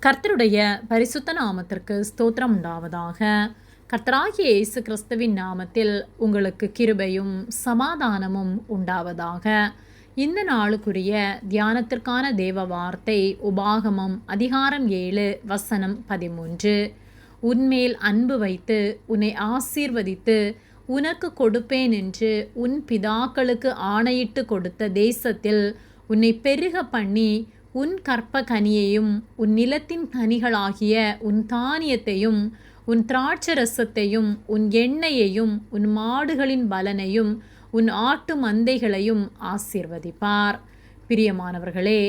கர்த்தருடைய பரிசுத்த நாமத்திற்கு ஸ்தோத்திரம் உண்டாவதாக. கர்த்தராகிய இயேசு கிறிஸ்துவின் நாமத்தில் உங்களுக்கு கிருபையும் சமாதானமும் உண்டாவதாக. இந்த நாளுக்குரிய தியானத்திற்கான தேவ வார்த்தை உபாகமம் அதிகாரம் 7 வசனம் 13. உன்மேல் அன்பு வைத்து உன்னை ஆசீர்வதித்து உனக்கு கொடுப்பேன் என்று உன் பிதாக்களுக்கு ஆணையிட்டு கொடுத்த தேசத்தில் உன்னை பெருக பண்ணி உன் கற்ப கனியையும் உன் நிலத்தின் கனிகளாகிய உன் தானியத்தையும் உன் திராட்சரசத்தையும் உன் எண்ணெயையும் உன் மாடுகளின் பலனையும் உன் ஆட்டு மந்தைகளையும் ஆசீர்வதிப்பார். பிரியமானவர்களே,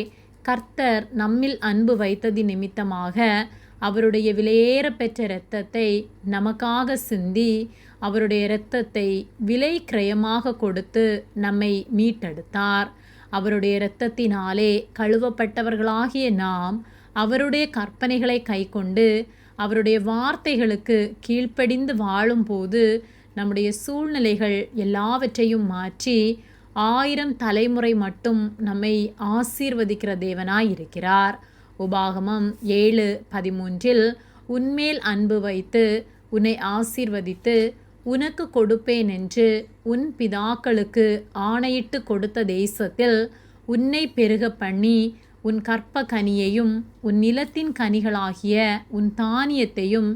கர்த்தர் நம்மில் அன்பு வைத்ததின் நிமித்தமாக அவருடைய விலையேற பெற்ற இரத்தத்தை நமக்காக சிந்தி அவருடைய இரத்தத்தை விலை கிரயமாக கொடுத்து நம்மை மீட்டெடுத்தார். அவருடைய இரத்தத்தினாலே கழுவப்பட்டவர்களாகிய நாம் அவருடைய கற்பனைகளை கைக்கொண்டு அவருடைய வார்த்தைகளுக்கு கீழ்ப்படிந்து வாழும்போது நம்முடைய சூழ்நிலைகள் எல்லாவற்றையும் மாற்றி 1000 தலைமுறை மட்டும் நம்மை ஆசீர்வதிக்கிற தேவனாய் இருக்கிறார். உபாகமம் 7:13 உன்மேல் அன்பு வைத்து உன்னை ஆசீர்வதித்து உனக்கு கொடுப்பேன் என்று உன் பிதாக்களுக்கு ஆணையிட்டு கொடுத்த தேசத்தில் உன்னை பெருக பண்ணி உன் கற்ப கனியையும் உன் நிலத்தின் கனிகளாகிய உன் தானியத்தையும்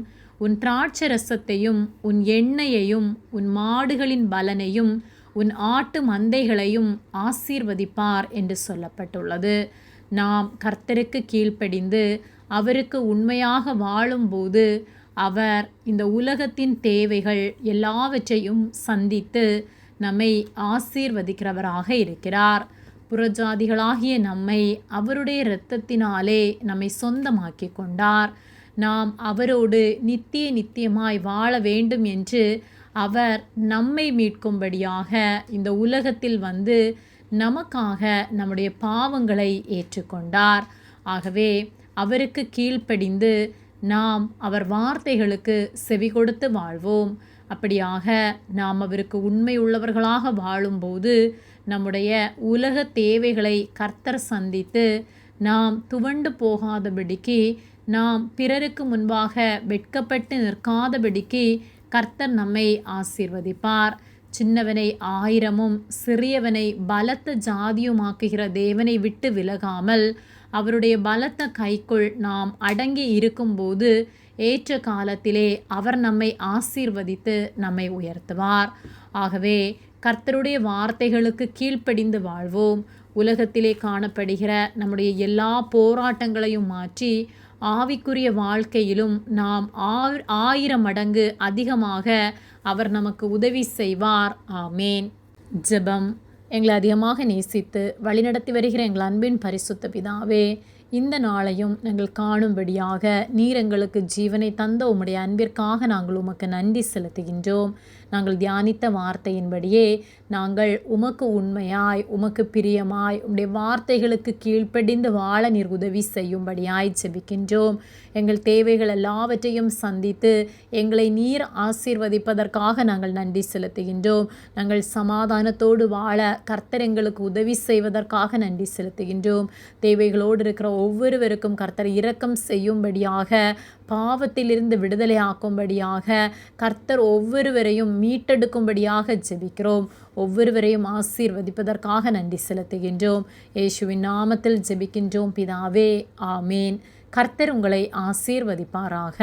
உன் திராட்சரசத்தையும் உன் எண்ணெயையும் உன் மாடுகளின் பலனையும் உன் ஆட்டு மந்தைகளையும் ஆசீர்வதிப்பார் என்று சொல்லப்பட்டுள்ளது. நாம் கர்த்தருக்கு கீழ்ப்படிந்து அவருக்கு உண்மையாக வாழும்போது அவர் இந்த உலகத்தின் தேவைகள் எல்லாவற்றையும் சந்தித்து நம்மை ஆசீர்வதிக்கிறவராக இருக்கிறார். புறஜாதிகளாகிய நம்மை அவருடைய இரத்தத்தினாலே நம்மை சொந்தமாக்கி கொண்டார். நாம் அவரோடு நித்தியமாய் வாழ வேண்டும் என்று அவர் நம்மை மீட்கும்படியாக இந்த உலகத்தில் வந்து நமக்காக நம்முடைய பாவங்களை ஏற்றுக்கொண்டார். ஆகவே அவருக்கு கீழ்ப்படிந்து நாம் அவர் வார்த்தைகளுக்கு செவி கொடுத்து வாழ்வோம். அப்படியாக நாம் அவருக்கு உண்மை உள்ளவர்களாக வாழும்போது நம்முடைய உலக தேவைகளை கர்த்தர் சந்தித்து நாம் துவண்டு போகாதபடிக்கு, நாம் பிறருக்கு முன்பாக வெட்கப்பட்டு நிற்காதபடிக்கு கர்த்தர் நம்மை ஆசீர்வதிப்பார். சின்னவனை 1000 சிறியவனை பலத்த ஜாதியுமாக்குகிற தேவனை விட்டு விலகாமல் அவருடைய பலத்த கைக்குள் நாம் அடங்கி இருக்கும்போது ஏற்ற காலத்திலே அவர் நம்மை ஆசீர்வதித்து நம்மை உயர்த்துவார். ஆகவே கர்த்தருடைய வார்த்தைகளுக்கு கீழ்ப்படிந்து வாழ்வோம். உலகத்திலே காணப்படுகிற நம்முடைய எல்லா போராட்டங்களையும் மாற்றி ஆவிக்குரிய வாழ்க்கையிலும் நாம் 1000 மடங்கு அதிகமாக அவர் நமக்கு உதவி செய்வார். ஆமேன். ஜெபம். எங்களை அதிகமாக நேசித்து வழிநடத்தி வருகிற எங்கள் அன்பின் பரிசுத்த பிதாவே, இந்த நாளையும் நாங்கள் காணும்படியாக நீர் எங்களுக்கு ஜீவனை தந்த உம்முடைய அன்பிற்காக நாங்கள் உமக்கு நன்றி செலுத்துகின்றோம். நாங்கள் தியானித்த வார்த்தையின்படியே நாங்கள் உமக்கு உண்மையாய் உமக்கு பிரியமாய் உம்முடைய வார்த்தைகளுக்கு கீழ்ப்படிந்து வாழ நீர் உதவி செய்யும்படியாய் ஜெபிக்கின்றோம். எங்கள் தேவைகள் எல்லாவற்றையும் சந்தித்து எங்களை நீர் ஆசீர்வதிப்பதற்காக நாங்கள் நன்றி செலுத்துகின்றோம். நாங்கள் சமாதானத்தோடு வாழ கர்த்தர் எங்களுக்கு உதவி செய்வதற்காக நன்றி செலுத்துகின்றோம். தேவைகளோடு இருக்கிற ஒவ்வொருவருக்கும் கர்த்தர் இரக்கம் செய்யும்படியாக, பாவத்திலிருந்து விடுதலை ஆக்கும்படியாக, கர்த்தர் ஒவ்வொருவரையும் மீட்டெடுக்கும்படியாக ஜெபிக்கிறோம். ஒவ்வொருவரையும் ஆசீர்வதிப்பதற்காக நன்றி செலுத்துகின்றோம். இயேசுவின் நாமத்தில் ஜெபிக்கின்றோம் பிதாவே. ஆமேன். கர்த்தர் உங்களை ஆசீர்வதிப்பாராக.